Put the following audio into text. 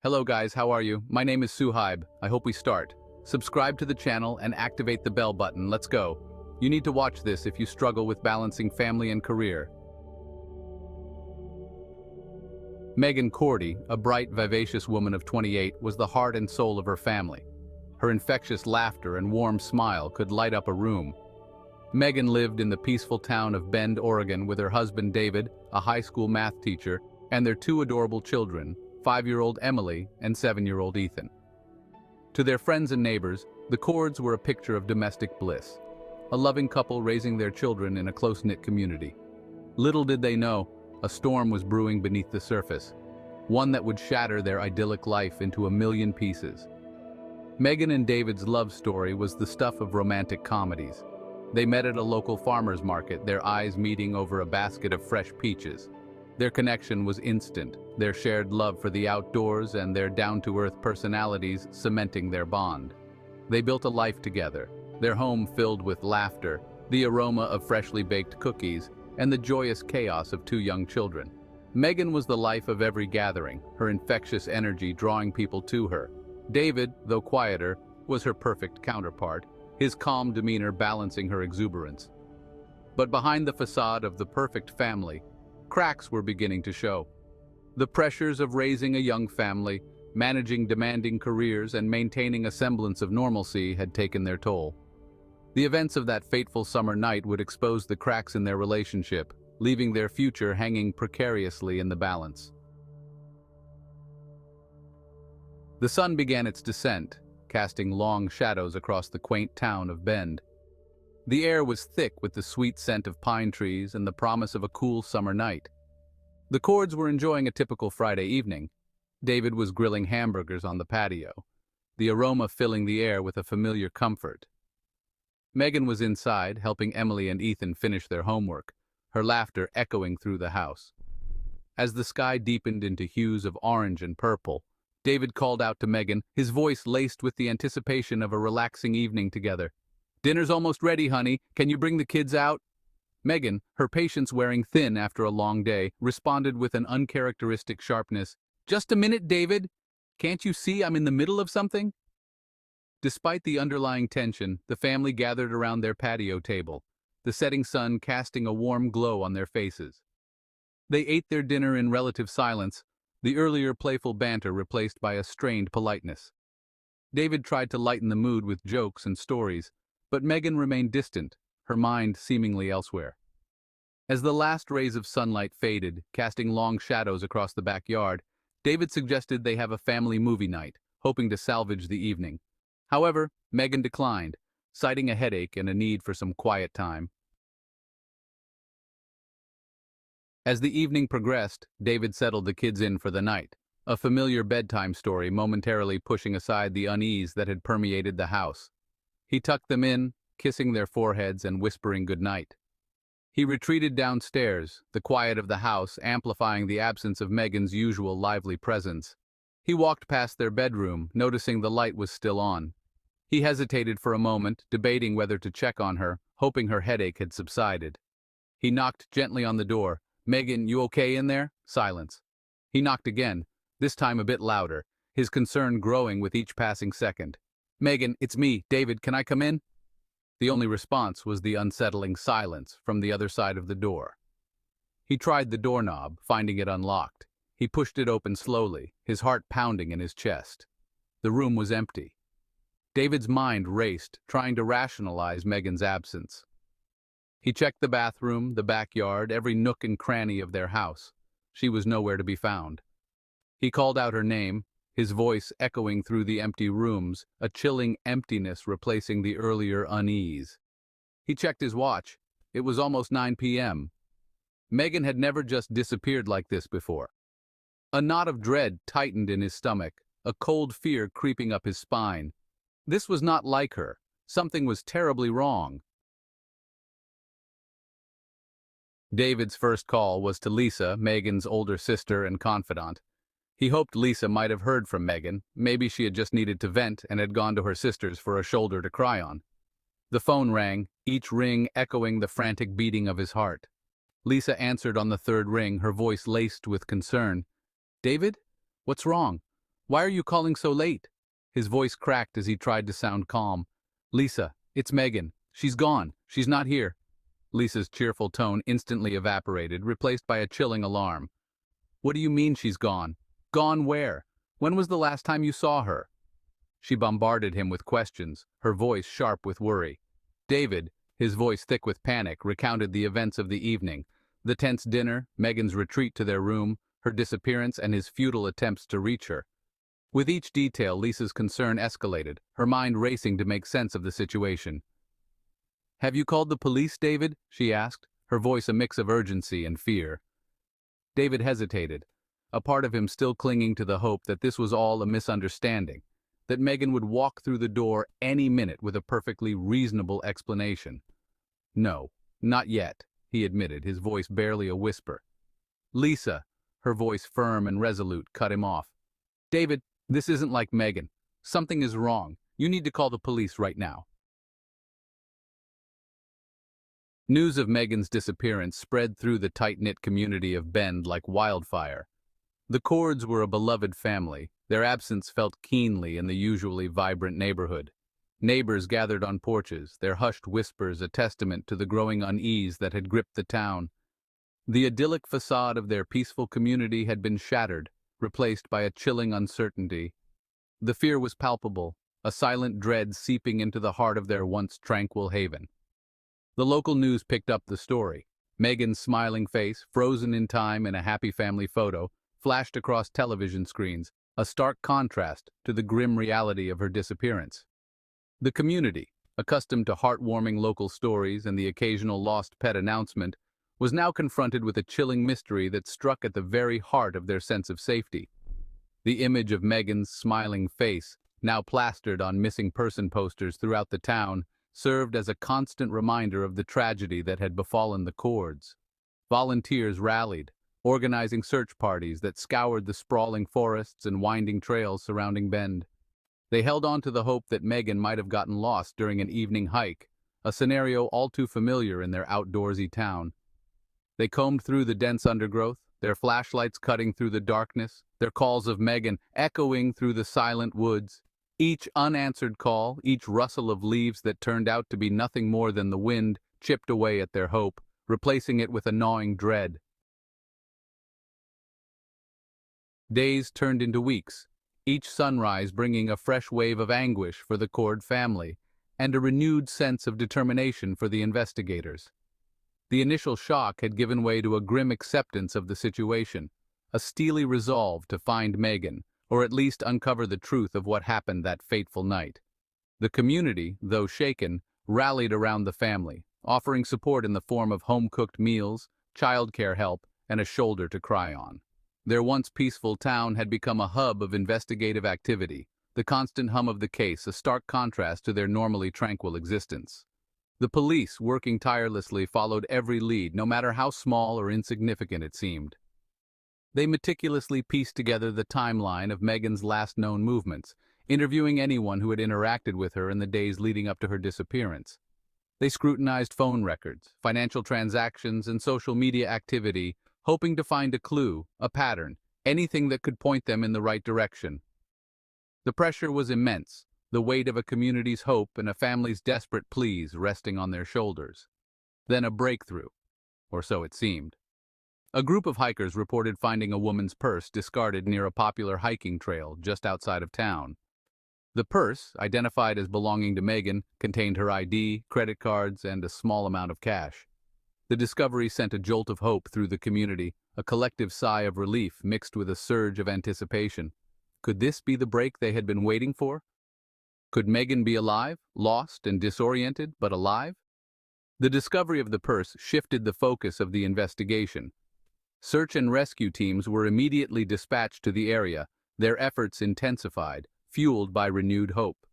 Hello guys, how are you? My name is Saheeb. I hope we start. Subscribe to the channel and activate the bell button. Let's go. You need to watch this if you struggle with balancing family and career. Meighan Cordie, a bright, vivacious woman of 28, was the heart and soul of her family. Her infectious laughter and warm smile could light up a room. Meighan lived in the peaceful town of Bend, Oregon with her husband David, a high school math teacher, and their two adorable children, 5-year-old Emily and 7-year-old Ethan. To their friends and neighbors, the Cords were a picture of domestic bliss, a loving couple raising their children in a close-knit community. Little did they know, a storm was brewing beneath the surface, one that would shatter their idyllic life into a million pieces. Meighan and David's love story was the stuff of romantic comedies. They met at a local farmer's market, their eyes meeting over a basket of fresh peaches. Their connection was instant, their shared love for the outdoors and their down-to-earth personalities cementing their bond. They built a life together, their home filled with laughter, the aroma of freshly baked cookies, and the joyous chaos of two young children. Meighan was the life of every gathering, her infectious energy drawing people to her. David, though quieter, was her perfect counterpart, his calm demeanor balancing her exuberance. But behind the facade of the perfect family, cracks were beginning to show. The pressures of raising a young family, managing demanding careers, and maintaining a semblance of normalcy had taken their toll. The events of that fateful summer night would expose the cracks in their relationship, leaving their future hanging precariously in the balance. The sun began its descent, casting long shadows across the quaint town of Bend. The air was thick with the sweet scent of pine trees and the promise of a cool summer night. The Cords were enjoying a typical Friday evening. David was grilling hamburgers on the patio, the aroma filling the air with a familiar comfort. Meighan was inside, helping Emily and Ethan finish their homework, her laughter echoing through the house. As the sky deepened into hues of orange and purple, David called out to Meighan, his voice laced with the anticipation of a relaxing evening together. "Dinner's almost ready, honey. Can you bring the kids out?" Meighan, her patience wearing thin after a long day, responded with an uncharacteristic sharpness. "Just a minute, David. Can't you see I'm in the middle of something?" Despite the underlying tension, the family gathered around their patio table, the setting sun casting a warm glow on their faces. They ate their dinner in relative silence, the earlier playful banter replaced by a strained politeness. David tried to lighten the mood with jokes and stories, but Meighan remained distant, her mind seemingly elsewhere. As the last rays of sunlight faded, casting long shadows across the backyard, David suggested they have a family movie night, hoping to salvage the evening. However, Meighan declined, citing a headache and a need for some quiet time. As the evening progressed, David settled the kids in for the night, a familiar bedtime story momentarily pushing aside the unease that had permeated the house. He tucked them in, kissing their foreheads and whispering goodnight. He retreated downstairs, the quiet of the house amplifying the absence of Meighan's usual lively presence. He walked past their bedroom, noticing the light was still on. He hesitated for a moment, debating whether to check on her, hoping her headache had subsided. He knocked gently on the door. "Meighan, you okay in there?" Silence. He knocked again, this time a bit louder, his concern growing with each passing second. "Meighan, it's me, David, can I come in?" The only response was the unsettling silence from the other side of the door. He tried the doorknob, finding it unlocked. He pushed it open slowly, his heart pounding in his chest. The room was empty. David's mind raced, trying to rationalize Meighan's absence. He checked the bathroom, the backyard, every nook and cranny of their house. She was nowhere to be found. He called out her name, his voice echoing through the empty rooms, a chilling emptiness replacing the earlier unease. He checked his watch. It was almost 9 p.m. Meighan had never just disappeared like this before. A knot of dread tightened in his stomach, a cold fear creeping up his spine. This was not like her. Something was terribly wrong. David's first call was to Lisa, Meighan's older sister and confidant. He hoped Lisa might have heard from Meighan. Maybe she had just needed to vent and had gone to her sister's for a shoulder to cry on. The phone rang, each ring echoing the frantic beating of his heart. Lisa answered on the third ring, her voice laced with concern. "David? What's wrong? Why are you calling so late? His voice cracked as he tried to sound calm. Lisa, it's Meighan. She's gone. She's not here. Lisa's cheerful tone instantly evaporated, replaced by a chilling alarm. What do you mean she's gone? Gone where? When was the last time you saw her? She bombarded him with questions, her voice sharp with worry. David, his voice thick with panic, recounted the events of the evening. The tense dinner, Meighan's retreat to their room, her disappearance, and his futile attempts to reach her. With each detail, Lisa's concern escalated, her mind racing to make sense of the situation. Have you called the police, David? She asked, her voice a mix of urgency and fear. David hesitated, a part of him still clinging to the hope that this was all a misunderstanding, that Meighan would walk through the door any minute with a perfectly reasonable explanation. No, not yet, he admitted, his voice barely a whisper. Lisa, her voice firm and resolute, cut him off. David, this isn't like Meighan. Something is wrong. You need to call the police right now. News of Meighan's disappearance spread through the tight-knit community of Bend like wildfire. The Cords were a beloved family. Their absence felt keenly in the usually vibrant neighborhood. Neighbors gathered on porches, their hushed whispers a testament to the growing unease that had gripped the town. The idyllic facade of their peaceful community had been shattered, replaced by a chilling uncertainty. The fear was palpable, a silent dread seeping into the heart of their once tranquil haven. The local news picked up the story. Meighan's smiling face, frozen in time in a happy family photo, flashed across television screens, a stark contrast to the grim reality of her disappearance. The community, accustomed to heartwarming local stories and the occasional lost pet announcement, was now confronted with a chilling mystery that struck at the very heart of their sense of safety. The image of Meighan's smiling face, now plastered on missing person posters throughout the town, served as a constant reminder of the tragedy that had befallen the Cords. Volunteers rallied, organizing search parties that scoured the sprawling forests and winding trails surrounding Bend. They held on to the hope that Meighan might have gotten lost during an evening hike, a scenario all too familiar in their outdoorsy town. They combed through the dense undergrowth, their flashlights cutting through the darkness, their calls of Meighan echoing through the silent woods. Each unanswered call, each rustle of leaves that turned out to be nothing more than the wind, chipped away at their hope, replacing it with a gnawing dread. Days turned into weeks, each sunrise bringing a fresh wave of anguish for the Cord family and a renewed sense of determination for the investigators. The initial shock had given way to a grim acceptance of the situation, a steely resolve to find Meighan, or at least uncover the truth of what happened that fateful night. The community, though shaken, rallied around the family, offering support in the form of home-cooked meals, childcare help, and a shoulder to cry on. Their once peaceful town had become a hub of investigative activity, the constant hum of the case a stark contrast to their normally tranquil existence. The police, working tirelessly, followed every lead, no matter how small or insignificant it seemed. They meticulously pieced together the timeline of Meighan's last known movements, interviewing anyone who had interacted with her in the days leading up to her disappearance. They scrutinized phone records, financial transactions, and social media activity, hoping to find a clue, a pattern, anything that could point them in the right direction. The pressure was immense, the weight of a community's hope and a family's desperate pleas resting on their shoulders. Then a breakthrough, or so it seemed. A group of hikers reported finding a woman's purse discarded near a popular hiking trail just outside of town. The purse, identified as belonging to Meighan, contained her ID, credit cards, and a small amount of cash. The discovery sent a jolt of hope through the community, a collective sigh of relief mixed with a surge of anticipation. Could this be the break they had been waiting for? Could Meighan be alive, lost and disoriented, but alive? The discovery of the purse shifted the focus of the investigation. Search and rescue teams were immediately dispatched to the area, their efforts intensified, fueled by renewed hope.